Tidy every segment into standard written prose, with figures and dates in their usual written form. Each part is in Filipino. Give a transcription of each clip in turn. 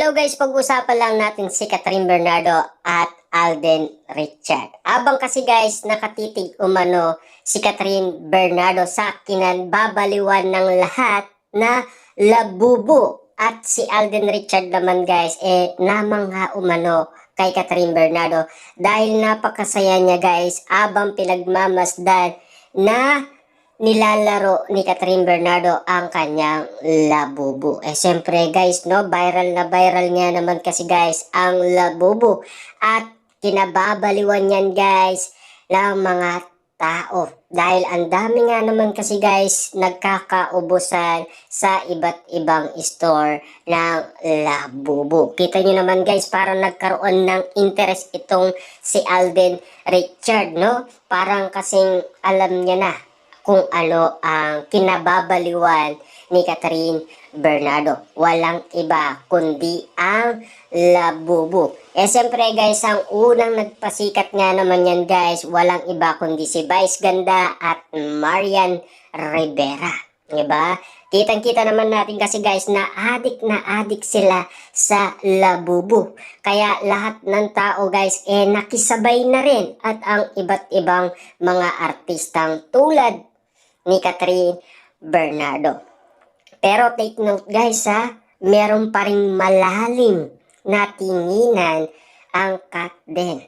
Hello guys, pag-usapan lang natin si Catherine Bernardo at Alden Richard. Abang kasi guys, nakatitig umano si Catherine Bernardo sa kinababaliwan ng lahat na labubo. At si Alden Richard naman guys, namangha umano kay Catherine Bernardo dahil napakasaya niya guys abang pinagmamasdan na nilalaro ni Catherine Bernardo ang kanyang labubu. Siyempre guys, no, viral na viral nga naman kasi guys ang labubu. At kinababaliwan yan guys ng mga tao. Dahil ang dami nga naman kasi guys nagkakaubusan sa iba't ibang store ng labubu. Kita nyo naman guys, parang nagkaroon ng interest itong si Alden Richard, no? Parang kasing alam niya na kung ano ang kinababaliwan ni Catherine Bernardo. Walang iba kundi ang labubu. Siyempre guys, ang unang nagpasikat nga naman yan guys, walang iba kundi si Vice Ganda at Marian Rivera. Diba? Kitang-kita naman natin kasi guys na adik sila sa labubu. Kaya lahat ng tao guys nakisabay na rin at ang iba't ibang mga artistang tulad ni Catherine Bernardo. Pero take note guys meron pa ring malalim na tinginan ang cat din.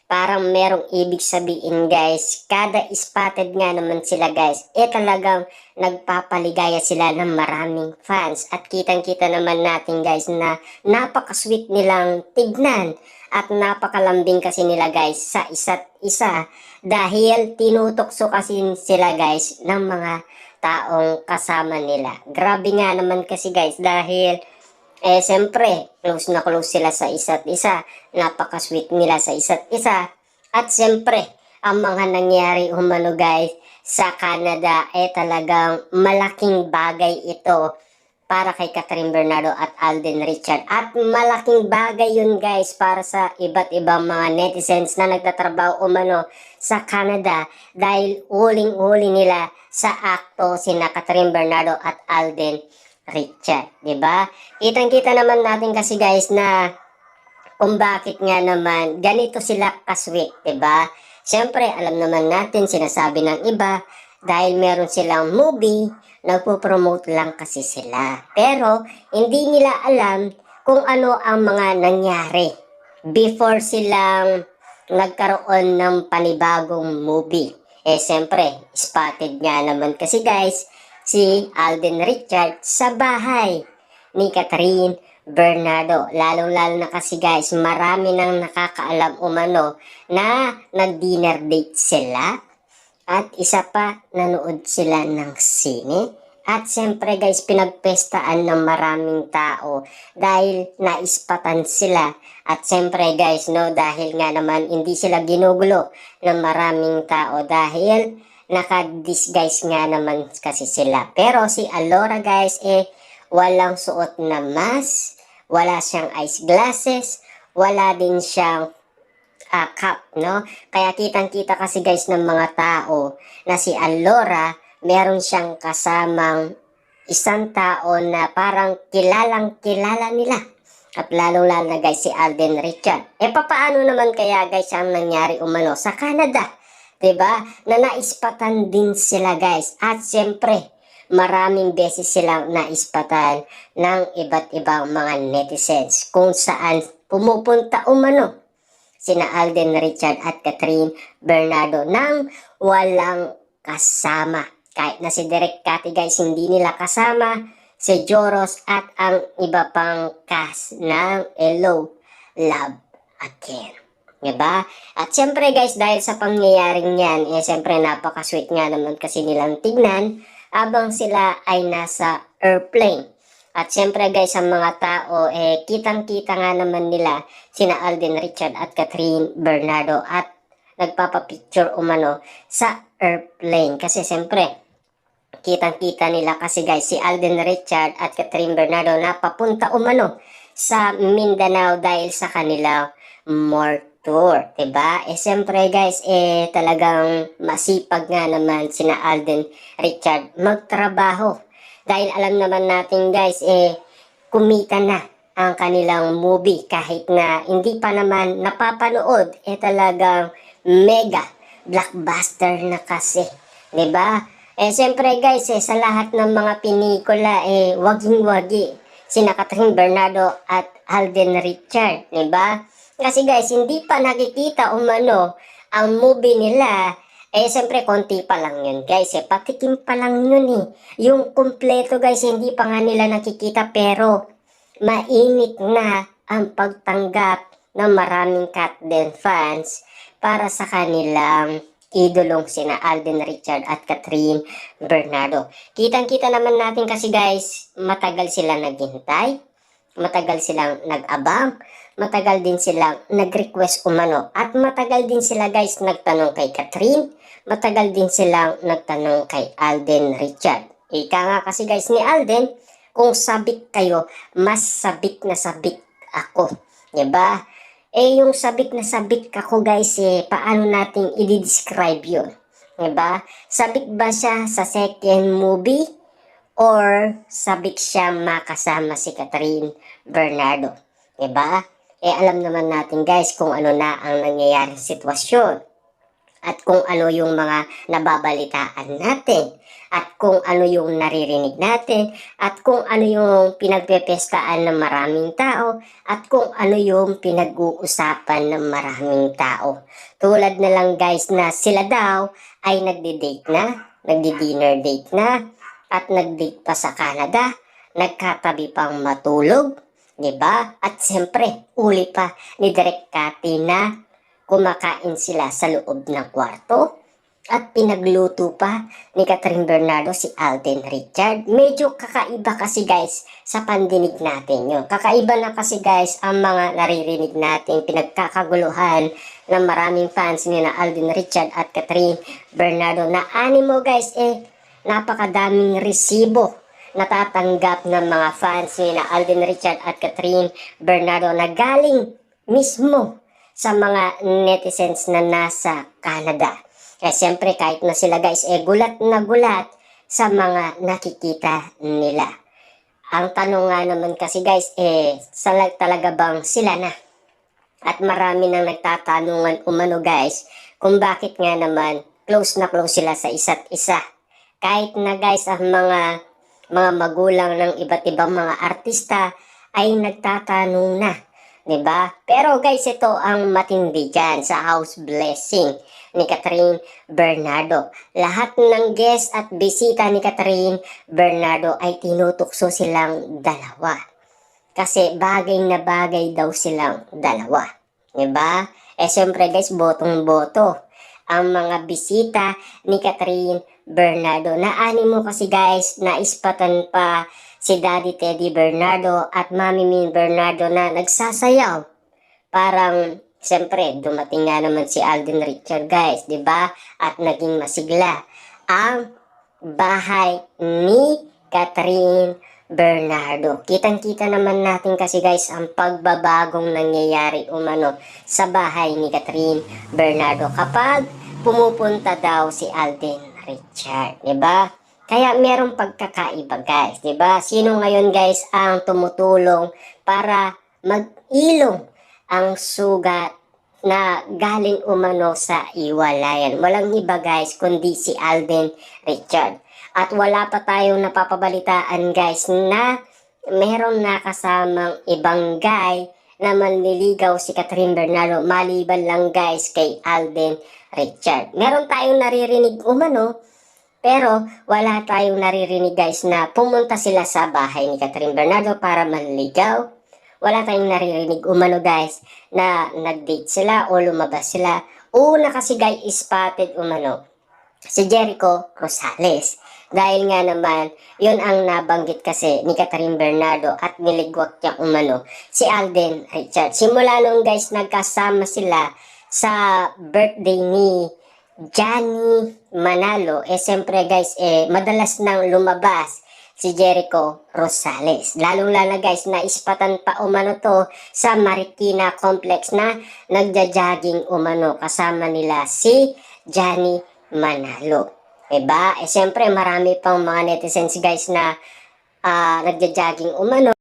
Parang merong ibig sabihin guys, kada spotted nga naman sila guys, talagang nagpapaligaya sila ng maraming fans. At kitang-kita naman natin guys na napaka-sweet nilang tignan at napakalambing kasi nila guys sa isa't isa dahil tinutokso kasi sila guys ng mga taong kasama nila. Grabe nga naman kasi guys dahil siyempre close na close sila sa isa't isa, napaka-sweet nila sa isa't isa. At siyempre ang mga nangyari umano guys sa Canada talagang malaking bagay ito para kay Catherine Bernardo at Alden Richard. At malaking bagay yun guys para sa iba't ibang mga netizens na nagtatrabaho umano sa Canada dahil uling-uli nila sa akto sina Catherine Bernardo at Alden Richard. Diba? Kitang-kita naman natin kasi guys na kung bakit nga naman ganito sila kasweet. Diba? Siyempre alam naman natin sinasabi ng iba dahil meron silang movie, nagpo-promote lang kasi sila. Pero hindi nila alam kung ano ang mga nangyari before silang nagkaroon ng panibagong movie. Siyempre, spotted nga naman kasi guys si Alden Richard sa bahay ni Catherine Bernardo. Lalong-lalo na kasi guys, marami nang nakakaalam umano na nag-dinner date sila. At isa pa, nanood sila ng sine. At siyempre guys, pinagpestaan ng maraming tao dahil naispatan sila. At siyempre guys, no, dahil nga naman hindi sila ginugulo ng maraming tao dahil naka-disguise nga naman kasi sila. Pero si Alora guys, walang suot na mask, wala siyang ice glasses, wala din siyang cup, no? Kaya kitang-kita kasi guys ng mga tao na si Alora, meron siyang kasamang isang tao na parang kilalang-kilala nila. At lalong-lalo na guys si Alden Richard. Papaano naman kaya guys ang nangyari umano sa Canada? Diba? Na naispatan din sila guys. At siyempre, maraming beses silang naispatan ng iba't ibang mga netizens kung saan pumupunta umano sina Alden Richard at Catherine Bernardo nang walang kasama. Kahit na si Direk Cathy guys, hindi nila kasama si Joros at ang iba pang cast ng Hello, Love Again. Diba? At siyempre guys, dahil sa pangyayaring yan, siyempre napaka-sweet nga naman kasi nilang tignan abang sila ay nasa airplane. At siyempre guys, ang mga tao, kitang-kita nga naman nila sina Alden Richard at Catherine Bernardo at nagpapapicture umano sa airplane. Kasi siyempre, kitang-kita nila kasi guys, si Alden Richard at Catherine Bernardo na papunta umano sa Mindanao dahil sa kanilang more tour. Diba? Siyempre guys, talagang masipag nga naman sina Alden Richard magtrabaho. Dahil alam naman natin guys, kumita na ang kanilang movie kahit na hindi pa naman napapanood, talagang mega blockbuster na kasi, 'di ba? Siyempre guys, sa lahat ng mga pinikula, waging-wagi sina Catherine Bernardo at Alden Richard, 'di ba? Kasi guys, hindi pa nakikita umano ang movie nila. Siyempre, konti pa lang yun, guys. Patikim pa lang yun, eh. Yung kumpleto, guys, hindi pa nga nila nakikita, pero mainit na ang pagtanggap ng maraming Katden fans para sa kanilang idolong sina Alden Richard at Catherine Bernardo. Kitang-kita naman natin kasi guys, matagal sila naghintay, matagal silang nag-abang, matagal din silang nag-request umano, at matagal din sila guys nagtanong kay Catherine, matagal din silang nagtanong kay Alden Richard. Ika nga kasi guys ni Alden, kung sabik kayo, mas sabik na sabik ako. Diba? Yung sabik na sabik ako guys, paano nating i-describe yun? Diba? Sabik ba siya sa second movie? Or sabik siya makasama si Catherine Bernardo? Diba? Alam naman natin guys kung ano na ang nangyayaring sitwasyon. At kung ano yung mga nababalitaan natin, at kung ano yung naririnig natin, at kung ano yung pinagpepestaan ng maraming tao, at kung ano yung pinag-uusapan ng maraming tao. Tulad na lang guys na sila daw ay nagdi-date na, nagdi-dinner date na, at nag-date pa sa Canada, nagkatabi pang matulog, 'di ba? At siyempre, uli pa ni Direk Cathy na kumakain sila sa loob ng kwarto, at pinagluto pa ni Catherine Bernardo si Alden Richard. Medyo kakaiba kasi guys sa pandinig natin yun. Kakaiba na kasi guys ang mga naririnig natin, pinagkakaguluhan ng maraming fans ni na Alden Richard at Catherine Bernardo na animo guys, napakadaming resibo natatanggap ng mga fans ni na Alden Richard at Catherine Bernardo na galing mismo sa mga netizens na nasa Canada. Siyempre kahit na sila guys gulat na gulat sa mga nakikita nila. Ang tanong nga naman kasi guys, talaga bang sila na? At marami nang nagtatanungan umano guys kung bakit nga naman close na close sila sa isa't isa. Kahit na guys ang mga magulang ng iba't ibang mga artista ay nagtatanong na, 'di ba? Pero guys, ito ang matindi dyan sa house blessing ni Catherine Bernardo. Lahat ng guest at bisita ni Catherine Bernardo ay tinutukso silang dalawa. Kasi bagay na bagay daw silang dalawa. 'Di ba? Siyempre guys, botong-boto ang mga bisita ni Catherine Bernardo. Naani mo kasi guys, naispatan pa si Daddy Teddy Bernardo at Mami Min Bernardo na nagsasayaw. Parang, siyempre, dumating nga naman si Alden Richard guys, 'di ba? At naging masigla ang bahay ni Catherine Bernardo. Kitang-kita naman natin kasi guys ang pagbabagong nangyayari umano sa bahay ni Catherine Bernardo kapag pumupunta daw si Alden Richard, 'di ba? Kaya merong pagkakaiba guys, 'di ba? Sino ngayon guys ang tumutulong para mag-ilong ang sugat na galing umano sa iwalayan? Walang iba guys kundi si Alden Richard. At wala pa tayong napapabalitaan guys na meron nakasamang ibang guy na manliligaw si Catherine Bernardo maliban lang guys kay Alden Richard. Meron tayong naririnig umano, pero wala tayong naririnig guys na pumunta sila sa bahay ni Catherine Bernardo para manligaw. Wala tayong naririnig umano guys na nag-date sila o lumabas sila. Una kasi guys spotted umano si Jericho Rosales. Dahil nga naman, yun ang nabanggit kasi ni Catherine Bernardo at niligwak niya umano si Alden Richard. Simula noon guys, nagkasama sila sa birthday ni Johnny Manalo. Siyempre guys, madalas nang lumabas si Jericho Rosales. Lalong-lalo guys, naispatan pa umano to sa Marikina Complex na nagja-jogging umano kasama nila si Johnny Manalo. Diba? Siyempre marami pang mga netizens guys na nagja-jogging umano.